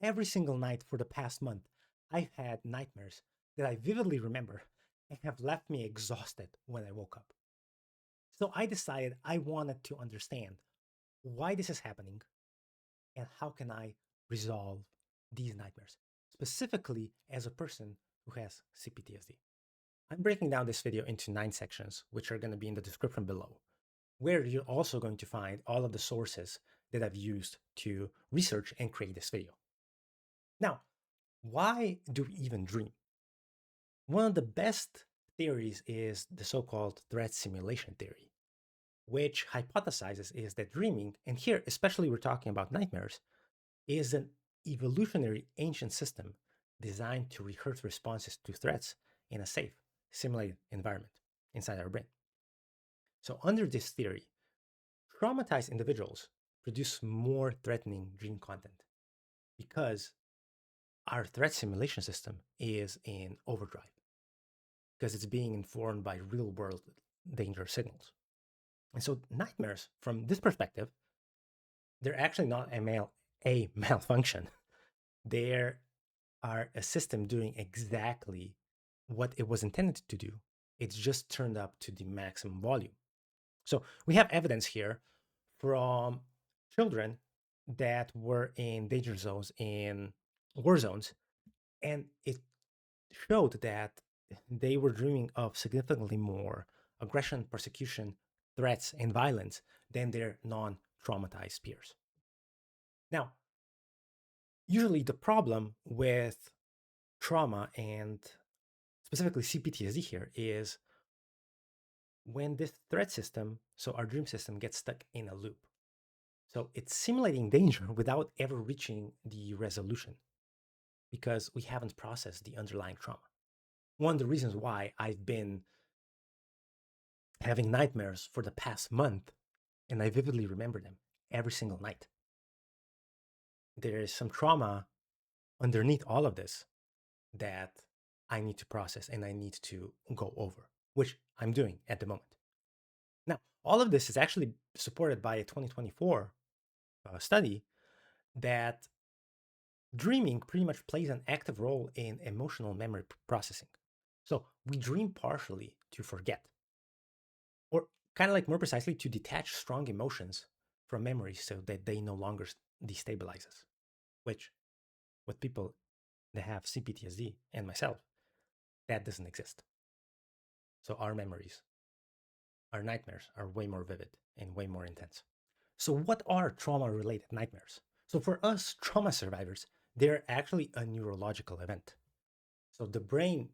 Every single night for the past month, I've had nightmares that I vividly remember and have left me exhausted when I woke up. So I decided I wanted to understand why this is happening and how can I resolve these nightmares, specifically as a person who has CPTSD. I'm breaking down this video into 9 sections, which are going to be in the description below, where you're also going to find all of the sources that I've used to research and create this video. Now, why do we even dream? One of the best theories is the so-called threat simulation theory, which hypothesizes is that dreaming, and here especially we're talking about nightmares, is an evolutionary ancient system designed to rehearse responses to threats in a safe, simulated environment inside our brain. So under this theory, traumatized individuals produce more threatening dream content because our threat simulation system is in overdrive because it's being informed by real world danger signals. And so nightmares, from this perspective, they're actually not a malfunction. They are a system doing exactly what it was intended to do. It's just turned up to the maximum volume. So we have evidence here from children that were in danger zones, in war zones, and it showed that they were dreaming of significantly more aggression, persecution, threats, and violence than their non traumatized peers. Now, usually the problem with trauma and specifically CPTSD here is when this threat system, so our dream system, gets stuck in a loop. So it's simulating danger without ever reaching the resolution because we haven't processed the underlying trauma. One of the reasons why I've been having nightmares for the past month, and I vividly remember them every single night. There is some trauma underneath all of this that I need to process and I need to go over, which I'm doing at the moment. Now, all of this is actually supported by a 2024 study that dreaming pretty much plays an active role in emotional memory processing. So we dream partially to forget, or kind of like more precisely, to detach strong emotions from memories so that they no longer destabilize us, which with people that have CPTSD and myself, that doesn't exist. So our memories, our nightmares are way more vivid and way more intense. So what are trauma-related nightmares? So for us trauma survivors, they're actually a neurological event. So the brain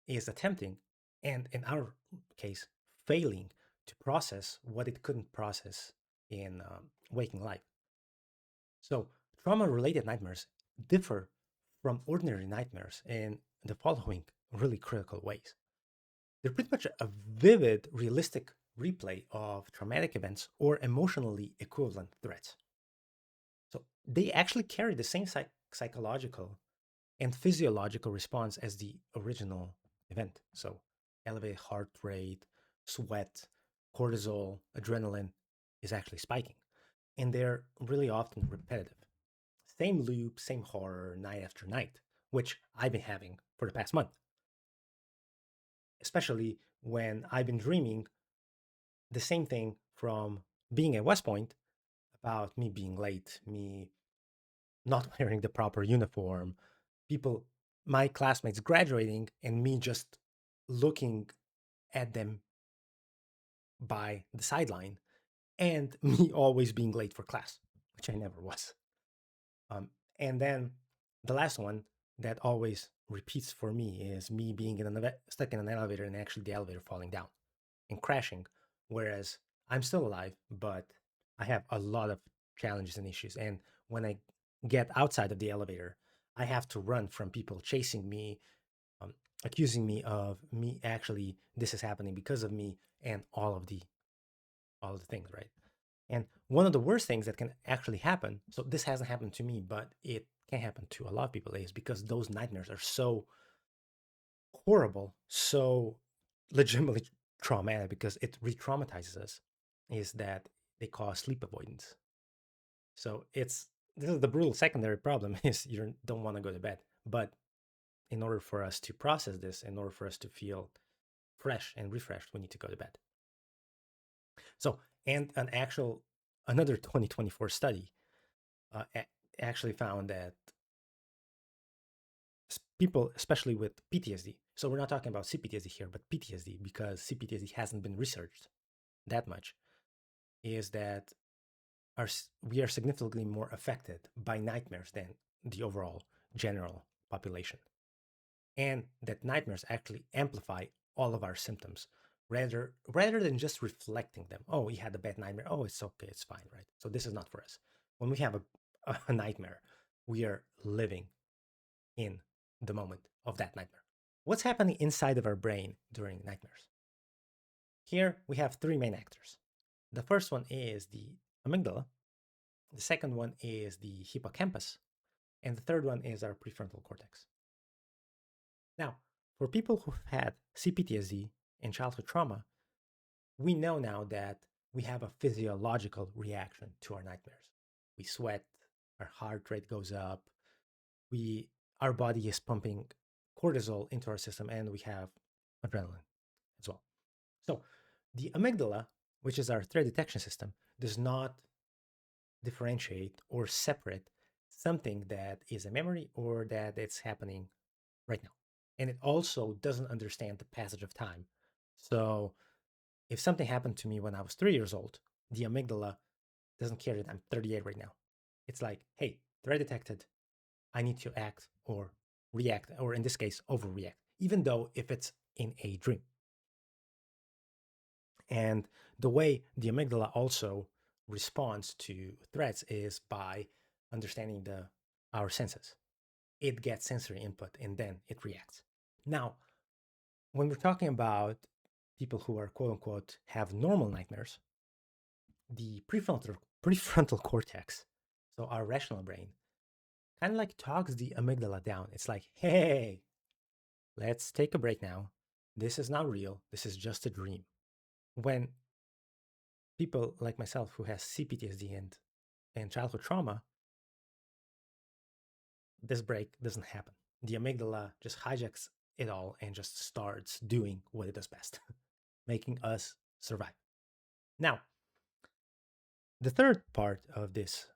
is attempting, and in our case, failing to process what it couldn't process in waking life. So trauma-related nightmares differ from ordinary nightmares in the following really critical ways. They're pretty much a vivid, realistic replay of traumatic events or emotionally equivalent threats. So they actually carry the same psychological and physiological response as the original event. So elevated heart rate, sweat, cortisol, adrenaline is actually spiking. And they're really often repetitive. Same loop, same horror night after night, which I've been having for the past month. Especially when I've been dreaming the same thing from being at West Point about me being late, me not wearing the proper uniform, people, my classmates graduating, and me just looking at them by the sideline, and me always being late for class, which I never was. And then the last one that always repeats for me is me being stuck in an elevator and actually the elevator falling down and crashing, whereas I'm still alive, but I have a lot of challenges and issues. And when I get outside of the elevator, I have to run from people chasing me, accusing me of me actually this is happening because of me, and all of the things, right? And one of the worst things that can actually happen, so this hasn't happened to me, but it can happen to a lot of people, is because those nightmares are so horrible, so legitimately traumatic because it re-traumatizes us, is that they cause sleep avoidance. So it's this is the brutal secondary problem is you don't want to go to bed. But in order for us to process this, in order for us to feel fresh and refreshed, we need to go to bed. So, and another 2024 study uh, actually found that people, especially with PTSD, so we're not talking about CPTSD here, but PTSD, because CPTSD hasn't been researched that much, is that we are significantly more affected by nightmares than the overall general population. And that nightmares actually amplify all of our symptoms rather than just reflecting them. Oh, we had a bad nightmare. Oh, it's okay, it's fine, right? So this is not for us. When we have a nightmare, we are living in the moment of that nightmare. What's happening inside of our brain during nightmares? Here we have three main actors. The first one is the amygdala, the second one is the hippocampus, and the third one is our prefrontal cortex. Now, for people who've had CPTSD and childhood trauma, we know now that we have a physiological reaction to our nightmares. We sweat, our heart rate goes up, our body is pumping cortisol into our system, and we have adrenaline as well. So the amygdala, which is our threat detection system, does not differentiate or separate something that is a memory or that it's happening right now. And it also doesn't understand the passage of time. So if something happened to me when I was 3 years old, the amygdala doesn't care that I'm 38 right now. It's like, hey, threat detected. I need to act or react, or in this case, overreact, even though if it's in a dream. And the way the amygdala also responds to threats is by understanding our senses. It gets sensory input and then it reacts. Now, when we're talking about people who are quote unquote have normal nightmares, the prefrontal cortex, so our rational brain, kind of like talks the amygdala down. It's like, hey, let's take a break now. This is not real. This is just a dream. When people like myself who has CPTSD and childhood trauma, this break doesn't happen. The amygdala just hijacks it all and just starts doing what it does best, making us survive. Now, the third part of this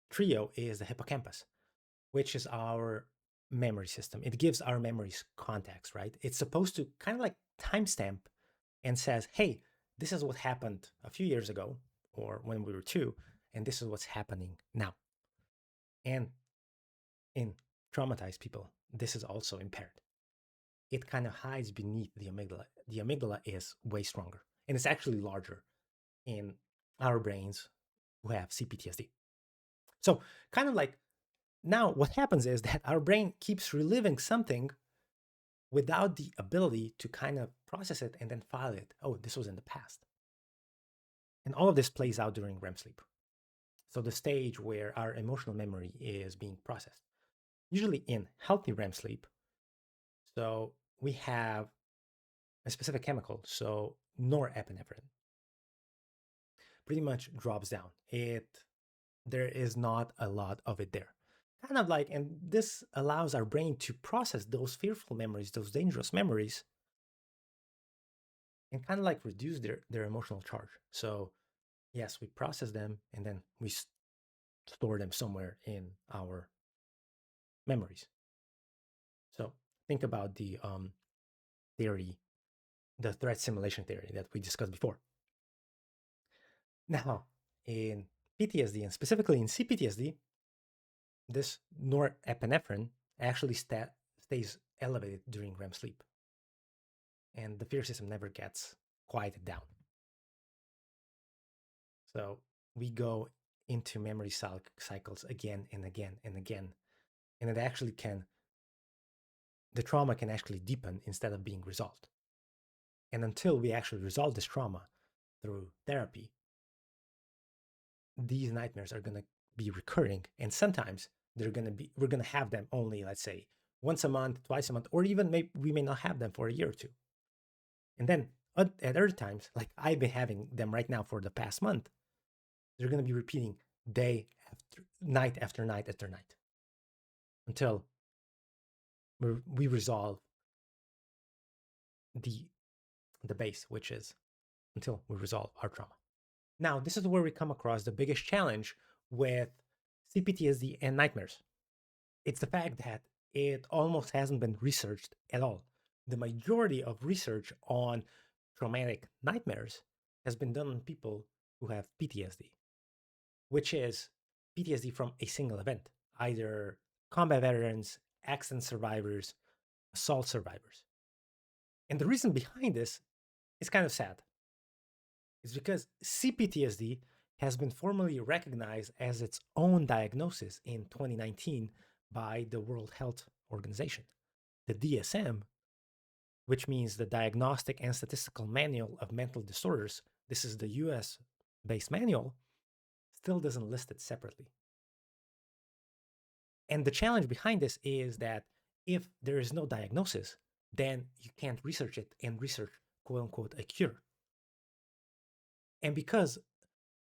trio is the hippocampus, which is our memory system. It gives our memories context, right? It's supposed to kind of like timestamp and says, hey, this is what happened a few years ago or when we were two, and this is what's happening now. And in traumatized people, this is also impaired. It kind of hides beneath the amygdala. The amygdala is way stronger and it's actually larger in our brains who have CPTSD. So, kind of like now, what happens is that our brain keeps reliving something without the ability to kind of process it and then file it. Oh, this was in the past. And all of this plays out during REM sleep. So, the stage where our emotional memory is being processed, usually in healthy REM sleep. So, we have a specific chemical, so norepinephrine, pretty much drops down. There is not a lot of it there. Kind of like, and this allows our brain to process those fearful memories, those dangerous memories, and kind of like reduce their emotional charge. So, yes, we process them and then we store them somewhere in our memories. So, think about the theory, the threat simulation theory that we discussed before. Now, in PTSD and specifically in CPTSD, this norepinephrine actually stays elevated during REM sleep, and the fear system never gets quieted down. So we go into memory cycles again and again and again, and the trauma can actually deepen instead of being resolved. And until we actually resolve this trauma through therapy, these nightmares are going to be recurring, and sometimes we're going to have them only, let's say, once a month, twice a month, or even we may not have them for a year or two. And then at other times, like I've been having them right now for the past month, they're going to be repeating day night after night after night until we resolve the the base, which is until we resolve our trauma. Now, this is where we come across the biggest challenge with CPTSD and nightmares. It's the fact that it almost hasn't been researched at all. The majority of research on traumatic nightmares has been done on people who have PTSD, which is PTSD from a single event, either combat veterans, accident survivors, assault survivors. And the reason behind this is kind of sad. It's because CPTSD has been formally recognized as its own diagnosis in 2019 by the World Health Organization. The DSM, which means the Diagnostic and Statistical Manual of Mental Disorders, this is the US based manual, still doesn't list it separately. And the challenge behind this is that if there is no diagnosis, then you can't research it and research, quote unquote, a cure. And because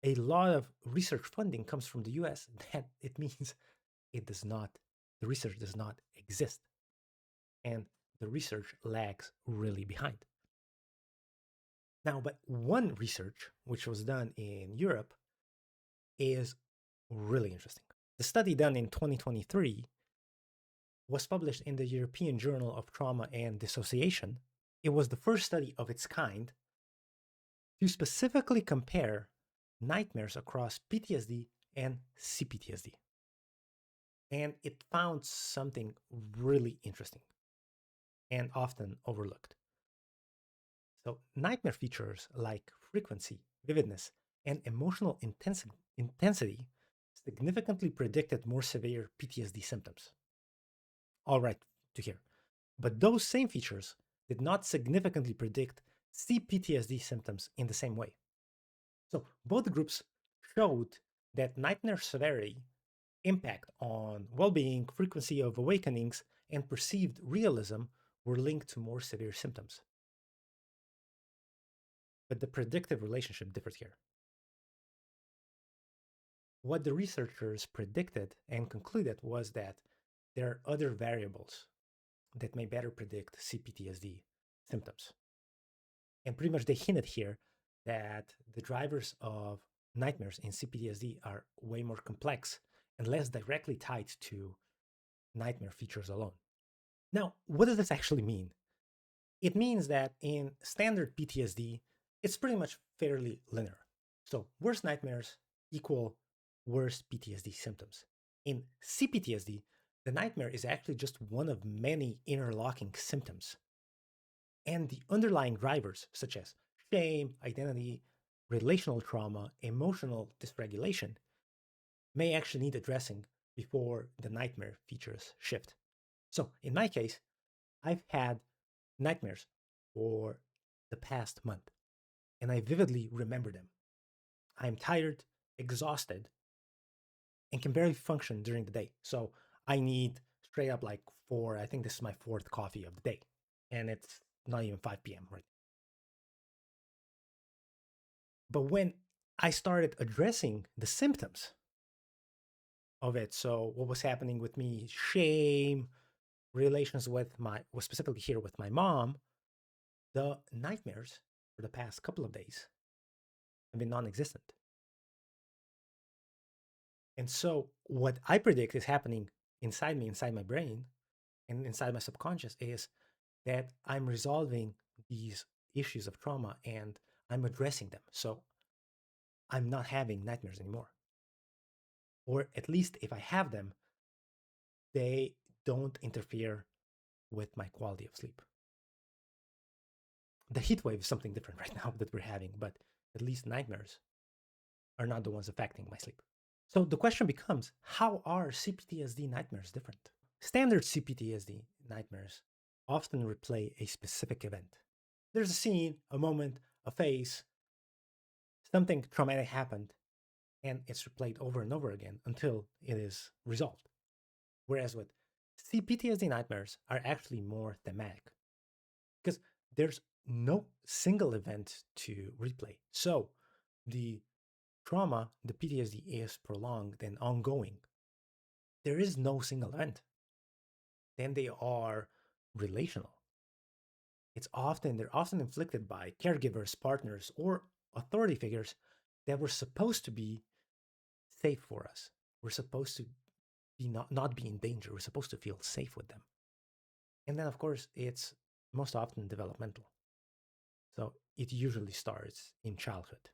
a lot of research funding comes from the US, that it means the research does not exist. And the research lags really behind. Now, but one research, which was done in Europe, is really interesting. The study done in 2023 was published in the European Journal of Trauma and Dissociation. It was the first study of its kind to specifically compare nightmares across PTSD and CPTSD. And it found something really interesting and often overlooked. So, nightmare features like frequency, vividness, and emotional intensity significantly predicted more severe PTSD symptoms. All right to hear. But those same features did not significantly predict CPTSD symptoms in the same way. So both groups showed that nightmare severity, impact on well-being, frequency of awakenings, and perceived realism were linked to more severe symptoms. But the predictive relationship differed here. What the researchers predicted and concluded was that there are other variables that may better predict CPTSD symptoms. And pretty much they hinted here that the drivers of nightmares in CPTSD are way more complex and less directly tied to nightmare features alone. Now, what does this actually mean? It means that in standard PTSD, it's pretty much fairly linear. So, worse nightmares equal worse PTSD symptoms. In CPTSD, the nightmare is actually just one of many interlocking symptoms. And the underlying drivers, such as shame, identity, relational trauma, emotional dysregulation, may actually need addressing before the nightmare features shift. So, in my case, I've had nightmares for the past month, and I vividly remember them. I'm tired, exhausted, and can barely function during the day. So, I need straight up like I think this is my fourth coffee of the day, and it's not even 5 p.m. right. But when I started addressing the symptoms of it, so what was happening with me, shame, relations with was specifically here with my mom, the nightmares for the past couple of days have been non-existent. And so what I predict is happening inside me, inside my brain, and inside my subconscious is that I'm resolving these issues of trauma and I'm addressing them. So I'm not having nightmares anymore. Or at least if I have them, they don't interfere with my quality of sleep. The heat wave is something different right now that we're having, but at least nightmares are not the ones affecting my sleep. So the question becomes, how are CPTSD nightmares different? Standard CPTSD nightmares often replay a specific event. There's a scene, a moment, a phase, something traumatic happened, and it's replayed over and over again until it is resolved. Whereas with CPTSD nightmares are actually more thematic because there's no single event to replay. So the trauma, the PTSD, is prolonged and ongoing. There is no single event. Then they are relational. They're often inflicted by caregivers, partners, or authority figures that were supposed to be safe for us. We're supposed to be not be in danger. We're supposed to feel safe with them. And then of course it's most often developmental. So it usually starts in childhood.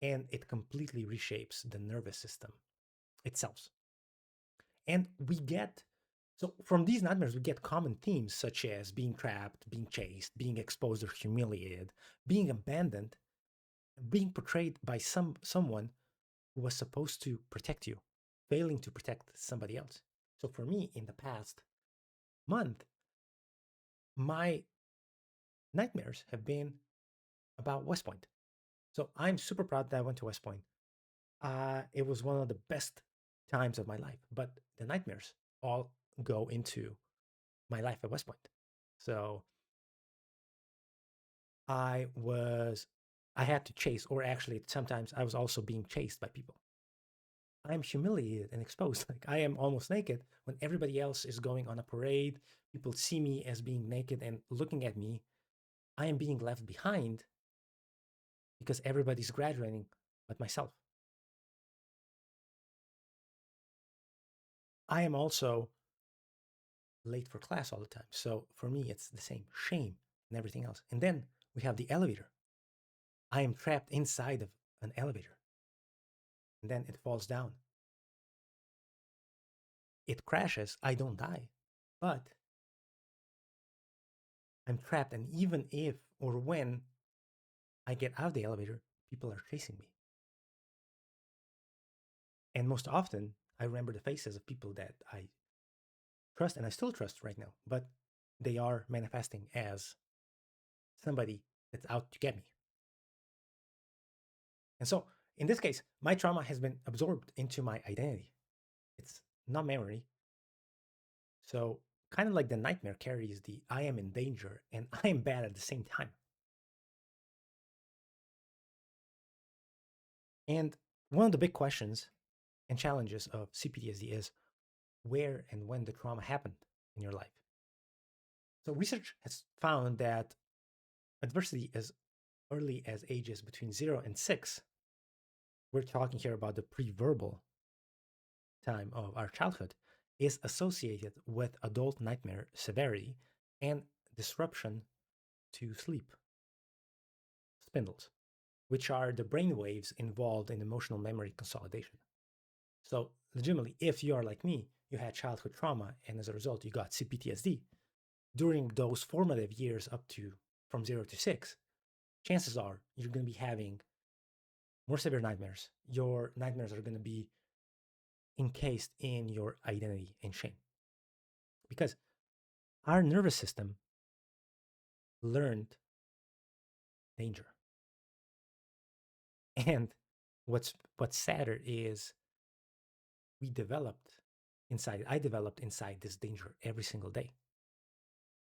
And it completely reshapes the nervous system itself. And so from these nightmares, we get common themes such as being trapped, being chased, being exposed or humiliated, being abandoned, being portrayed by someone who was supposed to protect you, failing to protect somebody else. So for me, in the past month, my nightmares have been about West Point. So I'm super proud that I went to West Point. It was one of the best times of my life, but the nightmares all go into my life at West Point. So I was, I had to chase, or actually, sometimes I was also being chased by people. I am humiliated and exposed. Like I am almost naked when everybody else is going on a parade. People see me as being naked and looking at me. I am being left behind because everybody's graduating but myself. I am also late for class all the time. So for me, it's the same shame and everything else. And then we have the elevator. I am trapped inside of an elevator and then it falls down. It crashes. I don't die, but I'm trapped. And even if or when I get out of the elevator, people are chasing me. And most often, I remember the faces of people that I trust and I still trust right now, but they are manifesting as somebody that's out to get me. And so, in this case, my trauma has been absorbed into my identity. It's not memory. So, kind of like the nightmare carries the I am in danger and I am bad at the same time. And one of the big questions and challenges of CPTSD is where and when the trauma happened in your life. So, research has found that adversity as early as ages between 0 and 6, we're talking here about the pre-verbal time of our childhood, is associated with adult nightmare severity and disruption to sleep spindles, which are the brain waves involved in emotional memory consolidation. So, legitimately, if you are like me, you had childhood trauma and as a result you got CPTSD during those formative years up to from 0 to 6, chances are you're going to be having more severe nightmares. Your nightmares are going to be encased in your identity and shame because our nervous system learned danger. And what's sadder is I developed inside this danger every single day.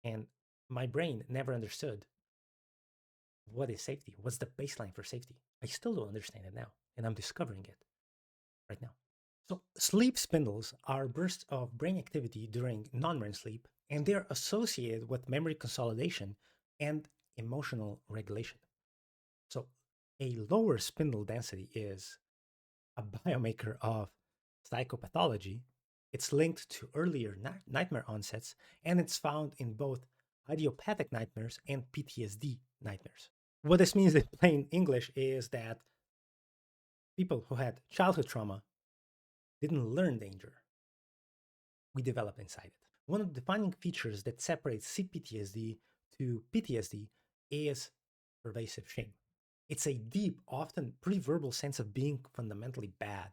And my brain never understood what is safety, what's the baseline for safety. I still don't understand it now, and I'm discovering it right now. So, sleep spindles are bursts of brain activity during non REM sleep, and they're associated with memory consolidation and emotional regulation. So, a lower spindle density is a biomarker of psychopathology. It's linked to earlier nightmare onsets, and it's found in both idiopathic nightmares and PTSD nightmares. What this means in plain English is that people who had childhood trauma didn't learn danger. We developed inside it. One of the defining features that separates CPTSD to PTSD is pervasive shame. It's a deep, often pre-verbal sense of being fundamentally bad,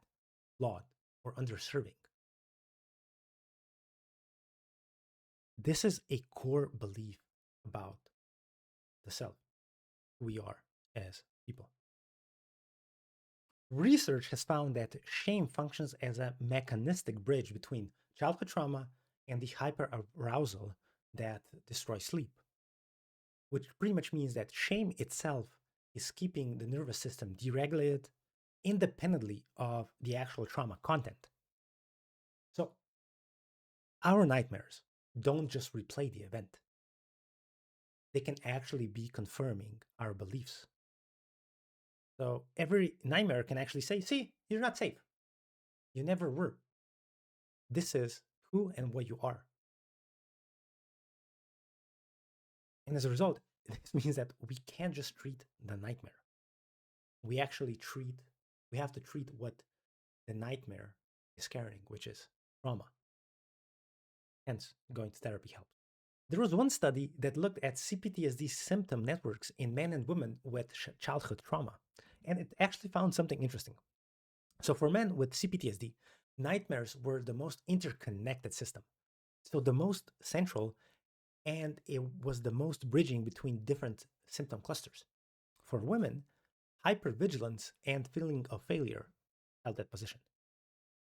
flawed, or underserving. This is a core belief about the self, who we are as people. Research has found that shame functions as a mechanistic bridge between childhood trauma and the hyperarousal that destroys sleep, which pretty much means that shame itself is keeping the nervous system deregulated independently of the actual trauma content. So our nightmares don't just replay the event, they can actually be confirming our beliefs. So every nightmare can actually say, see, you're not safe. You never were. This is who and what you are. And as a result, this means that we can't just treat the nightmare. We actually we have to treat what the nightmare is carrying, which is trauma. Hence, going to therapy helps. There was one study that looked at CPTSD symptom networks in men and women with childhood trauma, and it actually found something interesting. So, for men with CPTSD, nightmares were the most interconnected system. So, the most central, and it was the most bridging between different symptom clusters. For women, hypervigilance and feeling of failure held that position.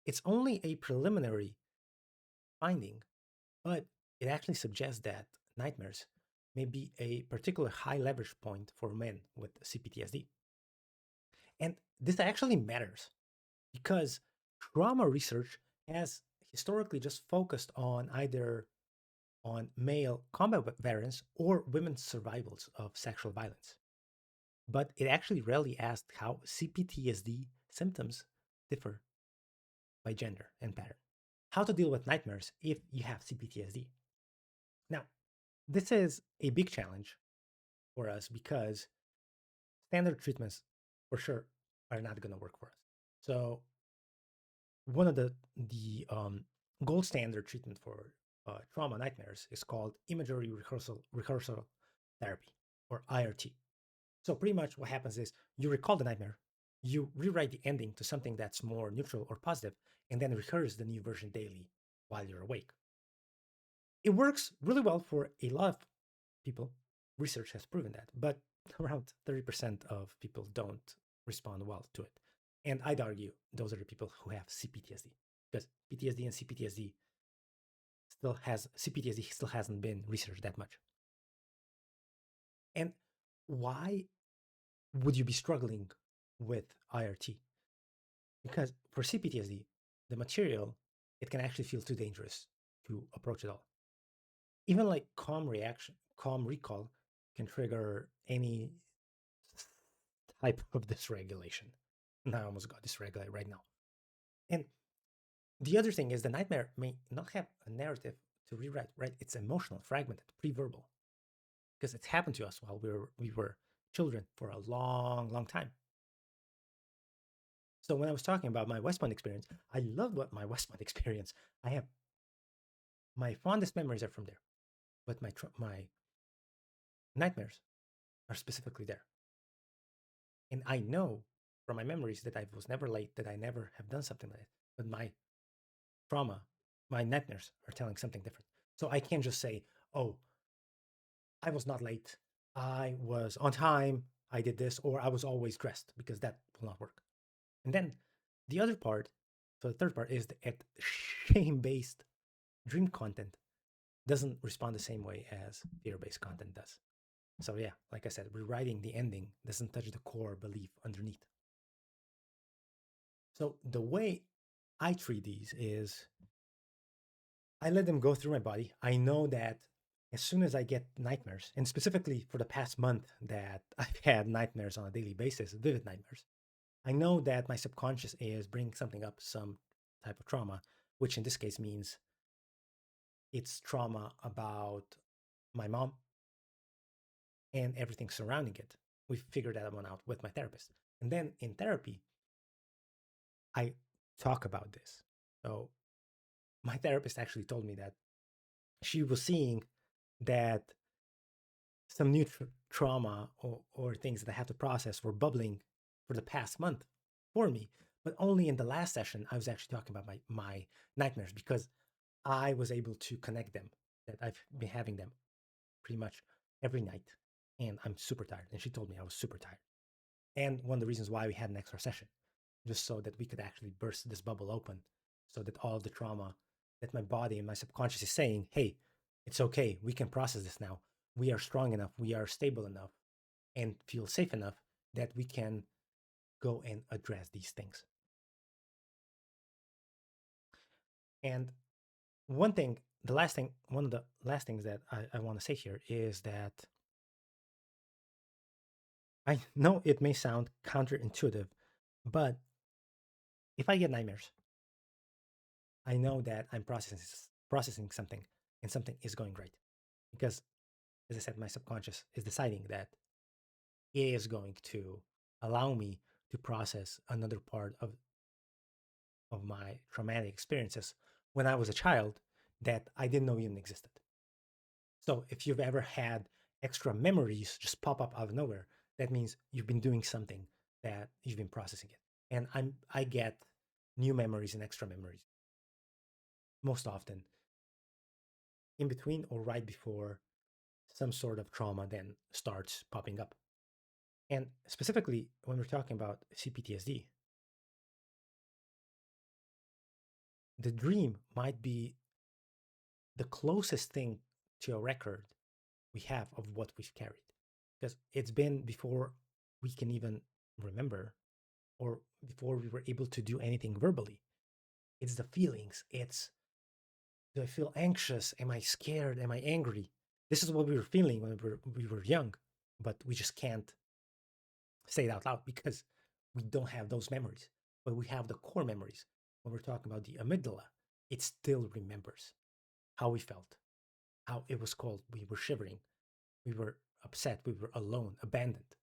It's only a preliminary finding, but it actually suggests that nightmares may be a particular high leverage point for men with CPTSD. And this actually matters because trauma research has historically just focused on either on male combat veterans or women's survivals of sexual violence. But it actually rarely asked how CPTSD symptoms differ by gender and pattern. How to deal with nightmares if you have CPTSD. Now, this is a big challenge for us because standard treatments for sure are not going to work for us. So one of the gold standard treatment for trauma nightmares is called imagery rehearsal therapy, or IRT. So pretty much what happens is you recall the nightmare, you rewrite the ending to something that's more neutral or positive, and then rehearse the new version daily while you're awake. It works really well for a lot of people. Research has proven that, but around 30% of people don't respond well to it. And I'd argue those are the people who have CPTSD, because PTSD and CPTSD still hasn't been researched that much. And why would you be struggling with IRT? Because for CPTSD, the material, it can actually feel too dangerous to approach it all. Even like calm recall can trigger any type of dysregulation. And I almost got dysregulated right now. And the other thing is the nightmare may not have a narrative to rewrite, right? It's emotional, fragmented, pre-verbal, because it's happened to us while we were children for a long, long time. So when I was talking about my West Point experience, I love what my West Point experience. I have my fondest memories are from there, but my nightmares are specifically there. And I know from my memories that I was never late, that I never have done something like that. But my trauma, my nightmares are telling something different. So I can't just say, oh, I was not late. I was on time. I did this, or I was always dressed, because that will not work. And then the other part, so the third part is that shame based dream content doesn't respond the same way as fear based content does. So, yeah, like I said, rewriting the ending doesn't touch the core belief underneath. So, the way I treat these is I let them go through my body. I know that as soon as I get nightmares, and specifically for the past month that I've had nightmares on a daily basis, vivid nightmares, I know that my subconscious is bringing something up, some type of trauma, which in this case means it's trauma about my mom and everything surrounding it. We figured that one out with my therapist. And then in therapy, I talk about this. So my therapist actually told me that she was seeing that some new trauma or things that I have to process were bubbling for the past month for me. But only in the last session, I was actually talking about my nightmares, because I was able to connect them, that I've been having them pretty much every night. And I'm super tired. And she told me I was super tired. And one of the reasons why we had an extra session, just so that we could actually burst this bubble open, so that all the trauma that my body and my subconscious is saying, hey, it's okay, we can process this now. We are strong enough, we are stable enough, and feel safe enough that we can go and address these things. And one of the last things that I want to say here is that I know it may sound counterintuitive, but if I get nightmares, I know that I'm processing something and something is going right. Because, as I said, my subconscious is deciding that it is going to allow me to process another part of my traumatic experiences when I was a child that I didn't know even existed. So if you've ever had extra memories just pop up out of nowhere, that means you've been doing something that you've been processing it. And I get new memories and extra memories most often in between or right before some sort of trauma then starts popping up. And specifically when we're talking about CPTSD, the dream might be the closest thing to a record we have of what we've carried because it's been before we can even remember or before we were able to do anything verbally. It's the feelings. It's, do I feel anxious? Am I scared? Am I angry? This is what we were feeling when we were young, but we just can't say it out loud because we don't have those memories. But we have the core memories. When we're talking about the amygdala, it still remembers how we felt, how it was cold. We were shivering. We were upset. We were alone, abandoned.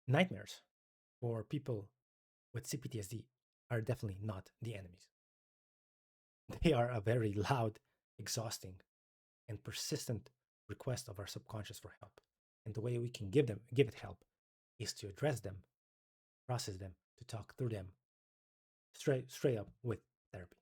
Nightmares for people with CPTSD are definitely not the enemies. They are a very loud, exhausting, and persistent request of our subconscious for help. And the way we can give it help is to address them, process them, to talk through them straight up with therapy.